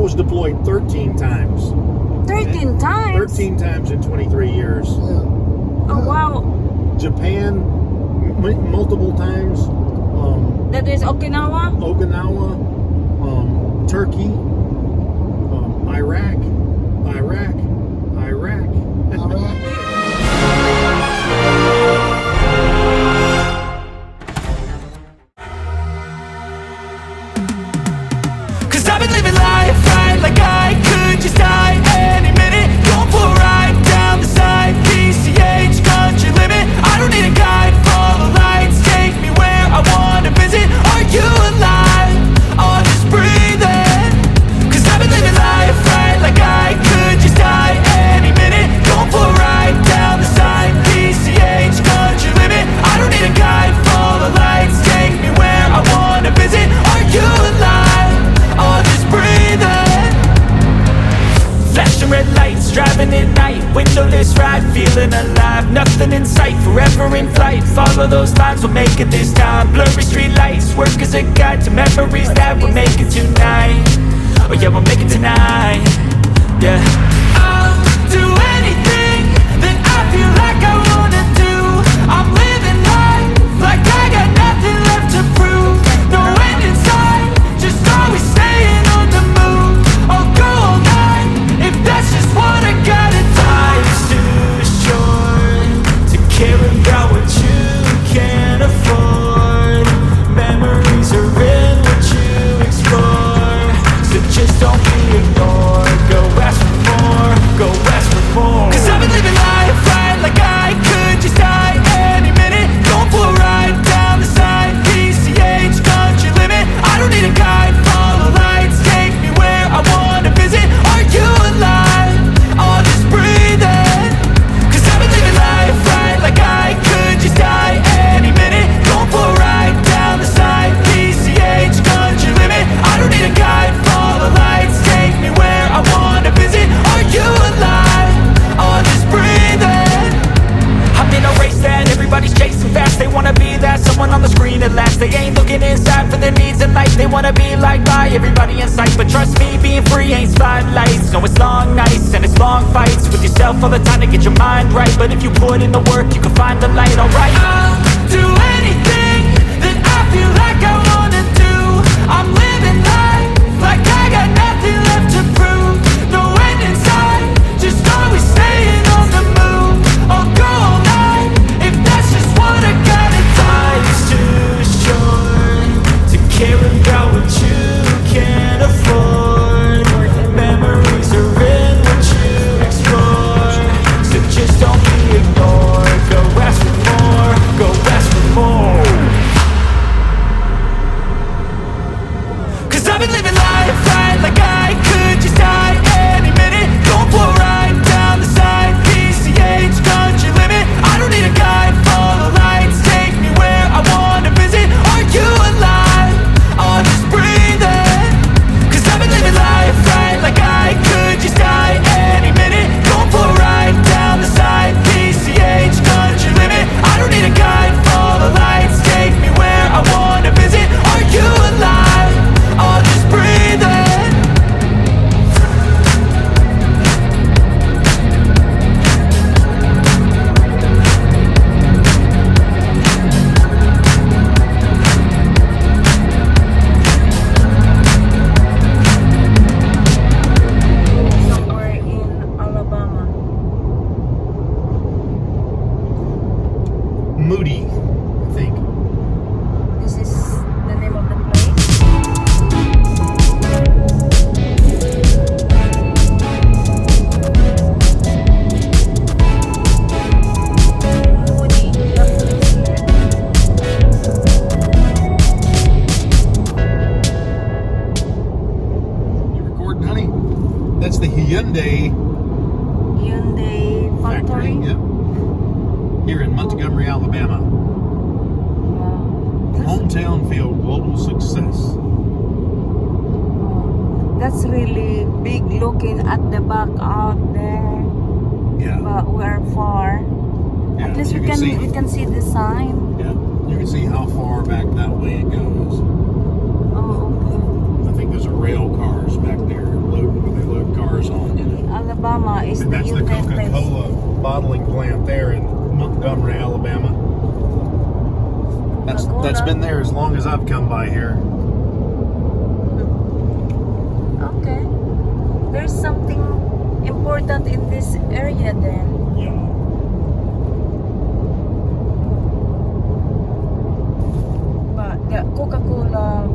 was deployed 13 times. 13 times? 13 times in 23 years. Yeah. Oh, wow. Japan, multiple times. That is Okinawa? Okinawa, Turkey, Iraq. All right. Cause I've been living life right like I could just die any minute. Going for a ride down the side, PCH country limit. I don't need a guide, follow lights, take me where I wanna visit. Are you alive? Or just breathing? Cause I've been living life right like I could just die any minute. Going for a ride down the side, PCH country limit. I don't need a guide, follow lights, take me where I wanna visit. Are you alive? Or just breathing? Flashing red lights, driving at night, windowless ride, feeling alive. Nothing in sight, forever in flight. Follow those lines, we'll make it this time. Blurry street lights, work as a guide to memories that we'll make it tonight. Oh yeah, we'll make it tonight. Yeah. I'll do anything that I feel like I wanna do. I'm living life like I got nothing left to prove. No end in sight, just always staying on the move. I'll go all night if that's just what I gotta do. Life's too short to care about what you can't afford. Memories are in what you explore, so just don't be ignored. Go ask for more, go ask for more. Cause I've been living life right like I could just die any minute. Going for a ride down the side, PCH country limit. I don't need a guide, follow lights, take me where I wanna visit. Are you alive? Or just breathing? Cause I've been living life right like I could just die any minute. Going for a ride down the side, PCH country limit. I don't need a guide, follow lights, take me where I wanna visit. Are you alive? Or just breathing? I'm in a race that everybody's chasing fast. They wanna be that someone on the screen at last. They ain't looking inside for their needs in life. They wanna be liked by everybody in sight. But trust me, being free ain't spotlights. No, it's long nights and it's long fights with yourself all the time to get your mind right. But if you put in the work, you can find the light, alright. I'll do anything that I feel like I wanna do. I'm living life like I got nothing left to prove. No end in sight, just always staying on the move. I'll go all night if that's just what I gotta do. Life's too short to care about what you can't afford. Memories are in what you explore, so just don't be ignored. Go ask for more, go ask for more. Cause I've been living life right like I could just die any minute. Going for a ride down the side, PCH country limit. I don't need a guide, follow lights, take me where I wanna visit. Are you alive? Or just breathing? Cause I've been living life right like I could just die any minute. Going for a ride down the side, PCH country limit. I don't need a guide, follow lights, take me where I wanna visit. Are you alive? Or just breathing? Somewhere in Alabama. Moody, I think. This is the name of the place. Moody, that place here. You recording, honey? That's the Hyundai Hyundai factory. factory. Yep. Here in Montgomery, Alabama. Wow. Hometown field, global success. That's really big looking at the back out there. Yeah. But we're far. Yeah, At least you we can see, we can see the sign. Yeah, you can see how far back that way it goes. Oh, okay. I think there's a rail cars back there. Coca-Cola bottling plant there in Montgomery, Alabama. That's Coca-Cola. been there as long as I've come by here. Okay. There's something important in this area then. Yeah. But the Coca-Cola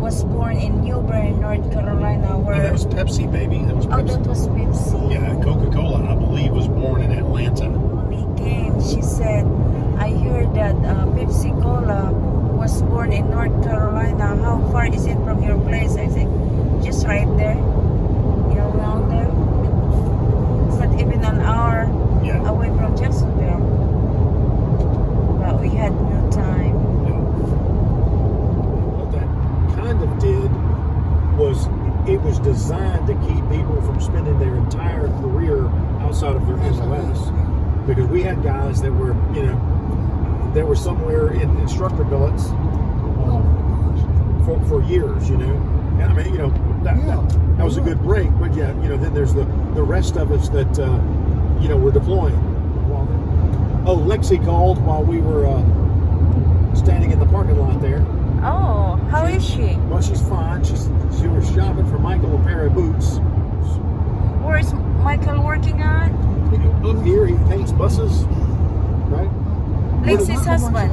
was born in New Bern, North Carolina, Oh, where that was Pepsi, baby. That was oh, Pepsi. that was Pepsi. Yeah, Coca-Cola, I believe, was born in Atlanta. Mommy came. She said, "I heard that Pepsi Cola was born in North Carolina. How far is it from your place?" I said, "Just right there. You're around there. It's not even an hour Yeah. away from Jacksonville." But we had no time. What that kind of did was it was designed to keep people from spending their entire career outside of their MLS. Because we had guys that were, that were somewhere in instructor billets for years, And I mean, that was a good break. But yeah, then there's the rest of us that, were deploying. Oh, Lexi called while we were standing in the parking lot there. Oh, how is she? Well, she's fine. She was shopping for Michael a pair of boots. Where is Michael working at? Up here, he paints buses, right? Lexi's husband.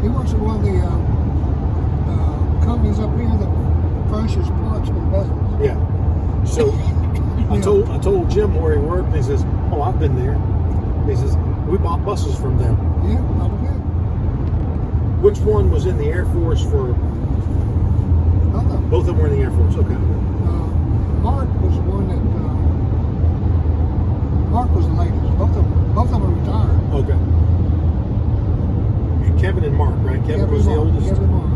He works at one of the companies up here that furnishes parts for the buses. Yeah. So I told Jim where he worked, and he says, "Oh, I've been there." He says, "We bought buses from them." Yeah, probably good. Which one was in the Air Force for? Both of them were in the Air Force. Okay. Mark was the one that. Mark was the latest. Both of them are retired. Okay. And Kevin and Mark, right? Kevin was the oldest. Kevin and Mark.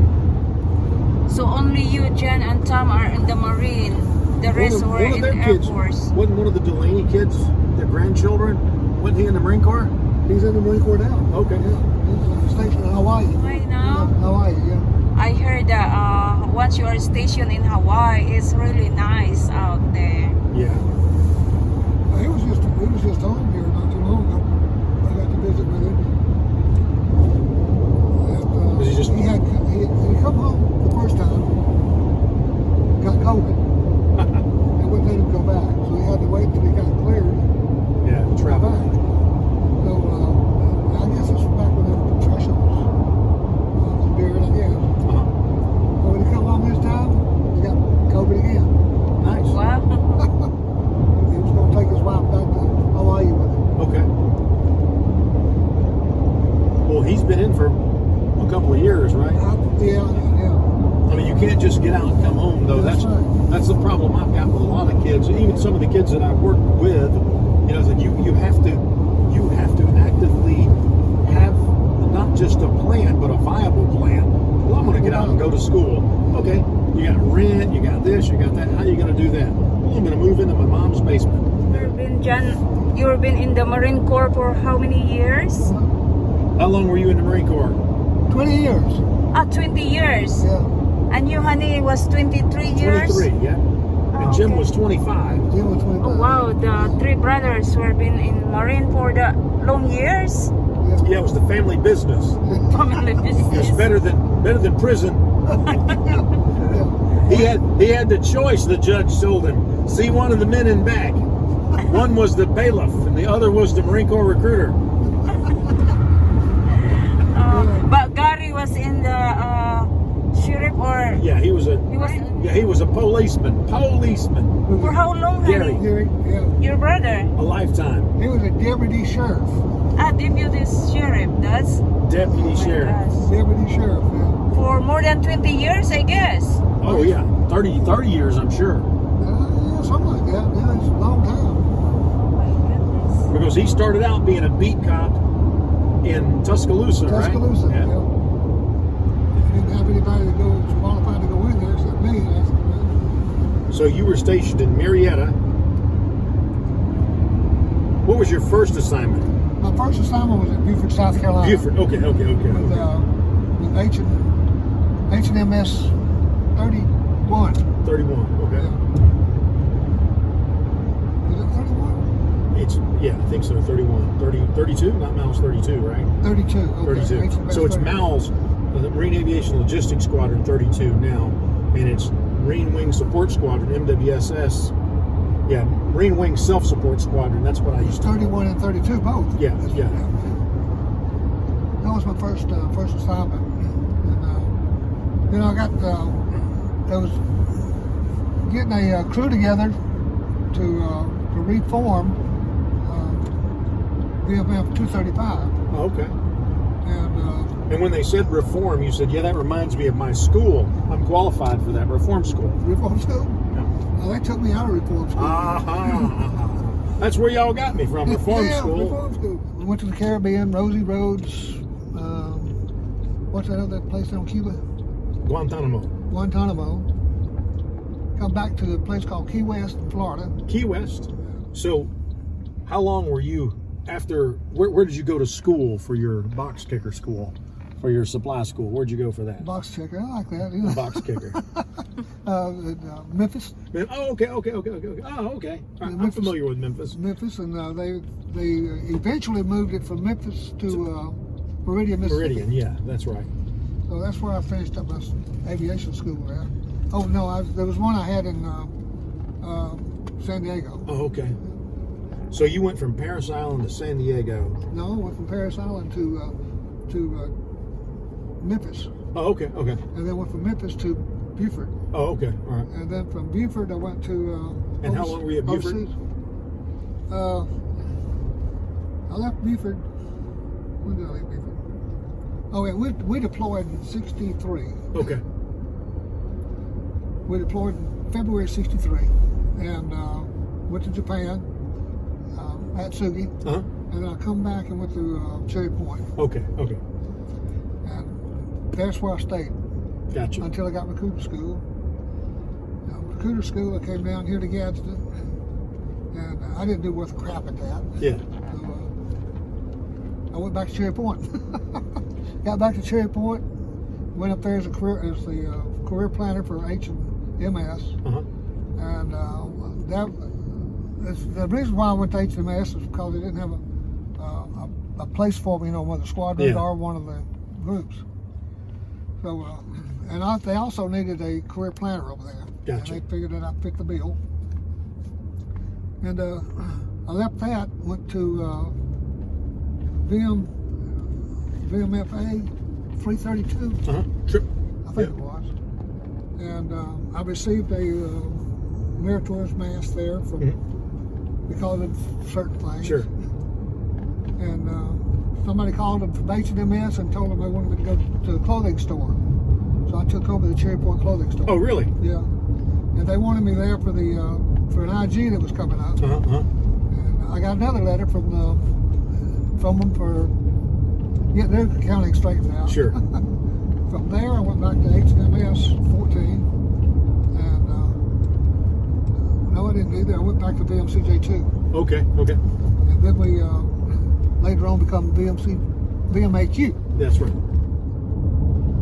So only you, Jen, and Tom are in the Marine. The rest were in the Air Force. Wasn't one of the Delaney kids, their grandchildren? Wasn't he in the Marine Corps? He's in the Marine Corps now. Okay. Yeah, he's stationed in Hawaii. Right now? Hawaii, yeah. I heard that once you are stationed in Hawaii, it's really nice out there. Yeah. He was just home here not too long ago. I got to visit with him. And, Was he just- he come home the first time, got COVID, and wouldn't let him go back. So he had to wait till he got cleared Yeah, to go travel. back. So I guess it's back when Patricia was buried, I guess. Uh-huh. But when he come home this time, he got COVID again. Nice. Wow. He was going to take his wife back to Hawaii with him. Okay. Well, he's been in for a couple of years, right? Yeah. I mean, you can't just get out and come home, though. That's right. That's the problem I've got with a lot of kids. Even some of the kids that I work with, it's like you have to actively have not just a plan, but a viable plan. Well, I'm going to get out and go to school. Okay, you got rent, you got this, you got that. How are you going to do that? Well, I'm going to move into my mom's basement. You've been in the Marine Corps for how many years? How long were you in the Marine Corps? 20 years. 20 years. Yeah. And you, honey, was 23 years? 23, yeah. And Jim was 25. Jim was 25. Oh, wow, the three brothers who have been in Marine for the long years. Yeah, it was the family business. Family It was business. better than prison. He had the choice, the judge told him. See one of the men in back. One was the bailiff and the other was the Marine Corps recruiter. But Gary was in the sheriff or Yeah, he was a policeman. Policeman. for how long, honey? Gary. Yeah. Your brother? A lifetime. He was a deputy sheriff. Deputy sheriff, that's Deputy sheriff. gosh. Deputy sheriff, yeah. For more than 20 years, I guess. Oh yeah. 30 years, I'm sure. Yeah, something like that. Yeah, it's a long time. My goodness. Because he started out being a beat cop in Tuscaloosa, right? Tuscaloosa, yeah. Yeah. He didn't have anybody that was qualified to go in there except me. So you were stationed in Marietta. What was your first assignment? My first assignment was at Beaufort, South Carolina. Buford. Okay. With H&MS 31. 31. Okay. Was it 31? It's Yeah, I think so. 31, 30, 32, not Miles 32, right? 32. Okay. 32. So it's Miles, the Marine Aviation Logistics Squadron 32 now, and it's Marine Wing Support Squadron, MWSS. Yeah, Marine Wing Self-Support Squadron. That's what I used to. 31 and 32 both. Yeah, yeah. That was my first assignment. And, I got I was getting a crew together to reform VMF 235. Oh, okay. And And when they said reform, you said, "Yeah, that reminds me of my school. I'm qualified for that reform school." reform school. Yeah. Well, they took me out of reform school. That's where y'all got me from, reform Yeah, school. reform school. We went to the Caribbean, Rosie Roads. What's that other place down in Cuba? Guantanamo. Guantanamo. Come back to a place called Key West in Florida. Key West. So, how long were you after? Where did you go to school for your box kicker school, for your supply school? Where'd you go for that? Box checker, I like that. You know. Box kicker. Memphis. Oh, okay. Oh, okay. I'm Memphis. familiar with Memphis. Memphis, and they eventually moved it from Memphis to Meridian, Mississippi. Meridian, yeah, that's right. So that's where I finished up my aviation school there. Oh no, there was one I had in San Diego. Oh, okay. So you went from Parris Island to San Diego. No, I went from Parris Island to Memphis, Oh, okay. and then went from Memphis to Beaufort, Oh, okay. All right. and then from Beaufort I went to. And how long were you at Beaufort? overseas. I left Beaufort. When did I leave Beaufort? Oh, yeah, we deployed in '63. Okay. We deployed in February '63, and went to Japan at Sugi, Uh-huh. and then I come back and went to Cherry Point, Okay. and that's where I stayed Gotcha. until I got recruiter school. Recruiter school, I came down here to Gadsden, and I didn't do worth crap at that. Yeah. So, I went back to Cherry Point. Got back to Cherry Point, went up there as the career planner for H&MS, Uh-huh. and the reason why I went to H&MS is because they didn't have a place for me, one of the squadrons Yeah. or one of the groups. So, they also needed a career planner over there. Gotcha. And they figured that I'd fit the bill. And I left that, went to VMFA 332, Uh-huh. Trip. I think it was. And I received a meritorious mass there because of certain things. Sure. And somebody called them from H&MS and told them they wanted me to go to the clothing store. So I took over the Cherry Point clothing store. Oh, really? Yeah. And they wanted me there for for an IG that was coming up. Uh-huh. And I got another letter from them for getting their accounting straightened out. Sure. From there, I went back to H&MS 14, and no, I didn't either. I went back to VMCJ 2, Okay. and then we later on become VMHU. That's right.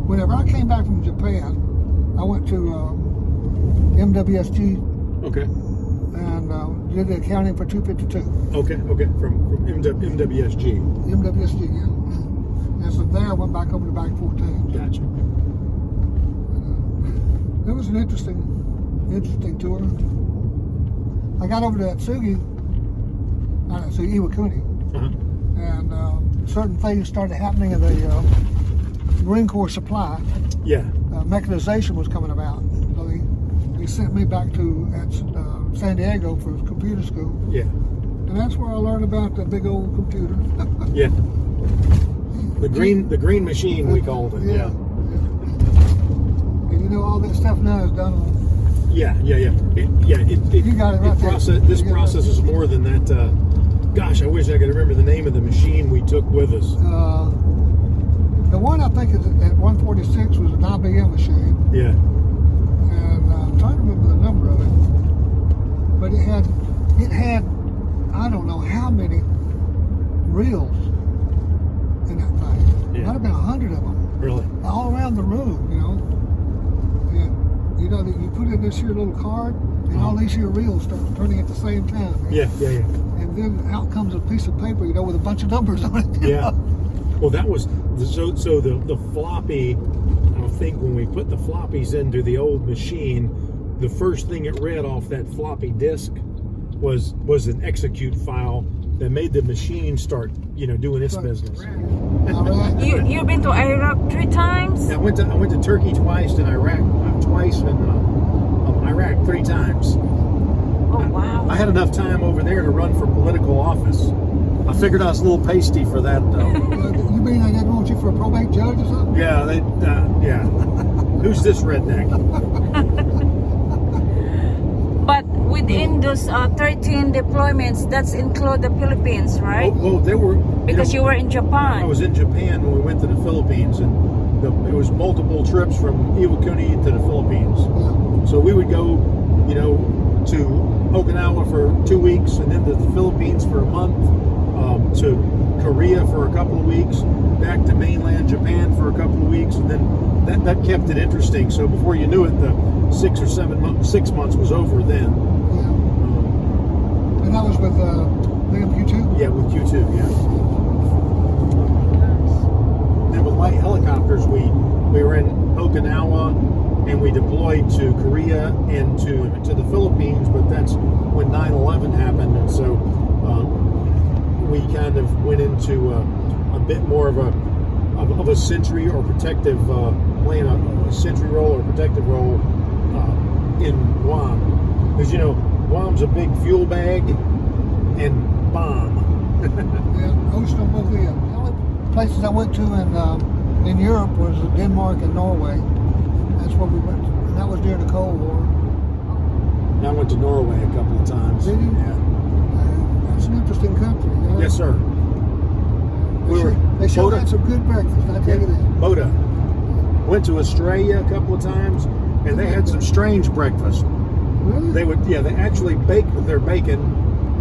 Whenever I came back from Japan, I went to MWSG Okay. and did the accounting for 252. Okay. From MWSG. MWSG, yeah. And from there, I went back over to Back 14. Gotcha. It was an interesting tour. I got over to Atsugi, Iwakuni, Uh-huh. and certain things started happening in the Marine Corps supply. Yeah. Mechanization was coming about. So they sent me back to San Diego for computer school. Yeah. And that's where I learned about the big old computer. Yeah. The green machine, we called it. Yeah. And all that stuff now is done on. Yeah. You got it right there. This You got it process right is more than that. Gosh, I wish I could remember the name of the machine we took with us. The one I think is at 146 was an IBM machine. Yeah. And I'm trying to remember the number of it. But it had I don't know how many reels in that thing. Yeah. Might have been 100 of them. Really. All around the room, And that you put it this here little card, and all these here reels start turning at the same time. Yeah. And then out comes a piece of paper, with a bunch of numbers on it. Yeah. Well, that was so the floppy. I think when we put the floppies into the old machine, the first thing it read off that floppy disk was an execute file that made the machine start, doing its business. All right. You've been to Iraq 3 times? I went to Turkey twice, and Iraq twice, and Iraq 3 times. Oh, wow. I had enough time over there to run for political office. I figured I was a little pasty for that, though. You mean I didn't want you for a probate judge or something? Yeah, yeah. Who's this redneck? But within those 13 deployments, that's include the Philippines, right? Well, there were Because you were in I Japan. was in Japan when we went to the Philippines, and it was multiple trips from Iwakuni to the Philippines. Yeah. So we would go, to Okinawa for 2 weeks, and then to the Philippines for a month, to Korea for a couple of weeks, back to mainland Japan for a couple of weeks, and then that kept it interesting. So before you knew it, the 6 months was over then. And that was with BMQ2? Yeah, with Q2, yeah. And with light helicopters, we were in Okinawa, and we deployed to Korea and to the Philippines, but that's when 9/11 happened, and so we kind of went into a bit more of a sentry or protective, playing a sentry role or protective role in Guam, because Guam's a big fuel bag and bomb. Yeah, most of them both. The only places I went to in Europe was Denmark and Norway. That's where we went, and that was during the Cold War. I went to Norway a couple of times. Did you? Yeah. It's an interesting country. Yes, sir. They sure had some good breakfast, I tell you that. Boda. Went to Australia a couple of times, and they had some strange breakfast. Really? They actually bake their bacon,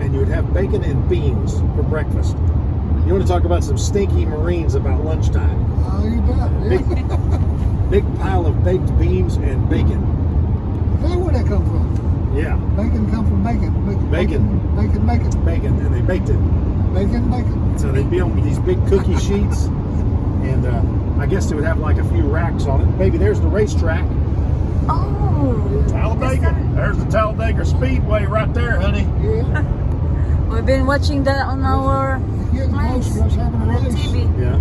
and you would have bacon and beans for breakfast. You want to talk about some stinky Marines about lunchtime? Oh, you bet. Yeah. Big pile of baked beans and bacon. Is that where that come from? Yeah, Bacon come from bacon. Bacon. Bacon, and they baked it. Bacon. So they'd be on these big cookie sheets, and I guess they would have like a few racks on it. Maybe there's the racetrack. Oh. Talladega. There's the Talladega Speedway right there, honey. Yeah. We've been watching that on our Getting close to us having a race. TV. Yeah.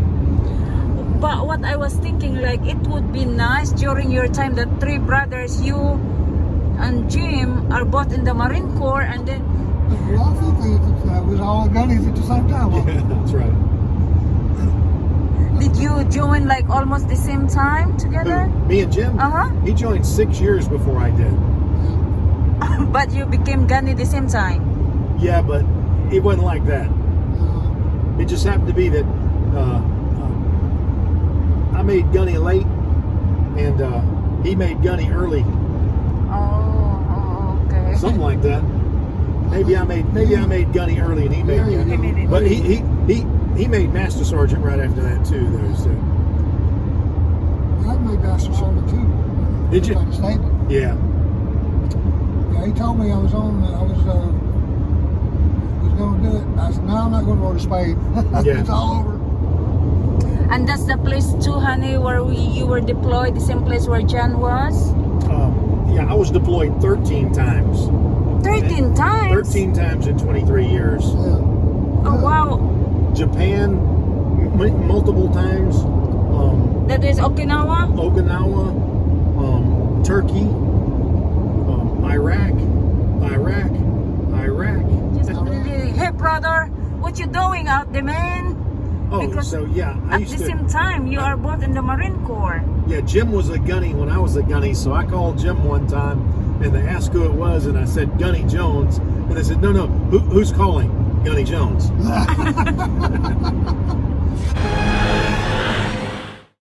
But what I was thinking, like, it would be nice during your time that 3 brothers, you and Jim, are both in the Marine Corps, and then Well, I think it was all gunnies at the same time. Yeah, that's right. did you join like almost the same time together? Who, me and Jim? Uh-huh. He joined 6 years before I did. But you became gunny the same time. Yeah, but it wasn't like that. It just happened to be that I made Gunny late, and he made Gunny early. Oh, okay. Something like that. Maybe I made Gunny early, and he made Yeah, Gunny. He made it. But he made Master Sergeant right after that too, though. So I made Master Sergeant too. Did you? Everybody stated. yeah, Yeah, he told me I was going to do it. I said, no, I'm not going to go to Spain. Yeah. It's all over. And that's the place too, honey, where you were deployed, the same place where John was? yeah. I was deployed 13 times. 13 times? 13 times in 23 years. Yeah. Oh, wow. Japan, multiple times. That is Okinawa? Okinawa, Turkey, Iraq. Just really, hey, brother, what you doing out there, man? Oh, Because so yeah, I At used the to. same time, you are both in the Marine Corps. Yeah, Jim was a gunny when I was a gunny, so I called Jim one time and they asked who it was, and I said Gunny Jones, and they said, no, who's calling? Gunny Jones.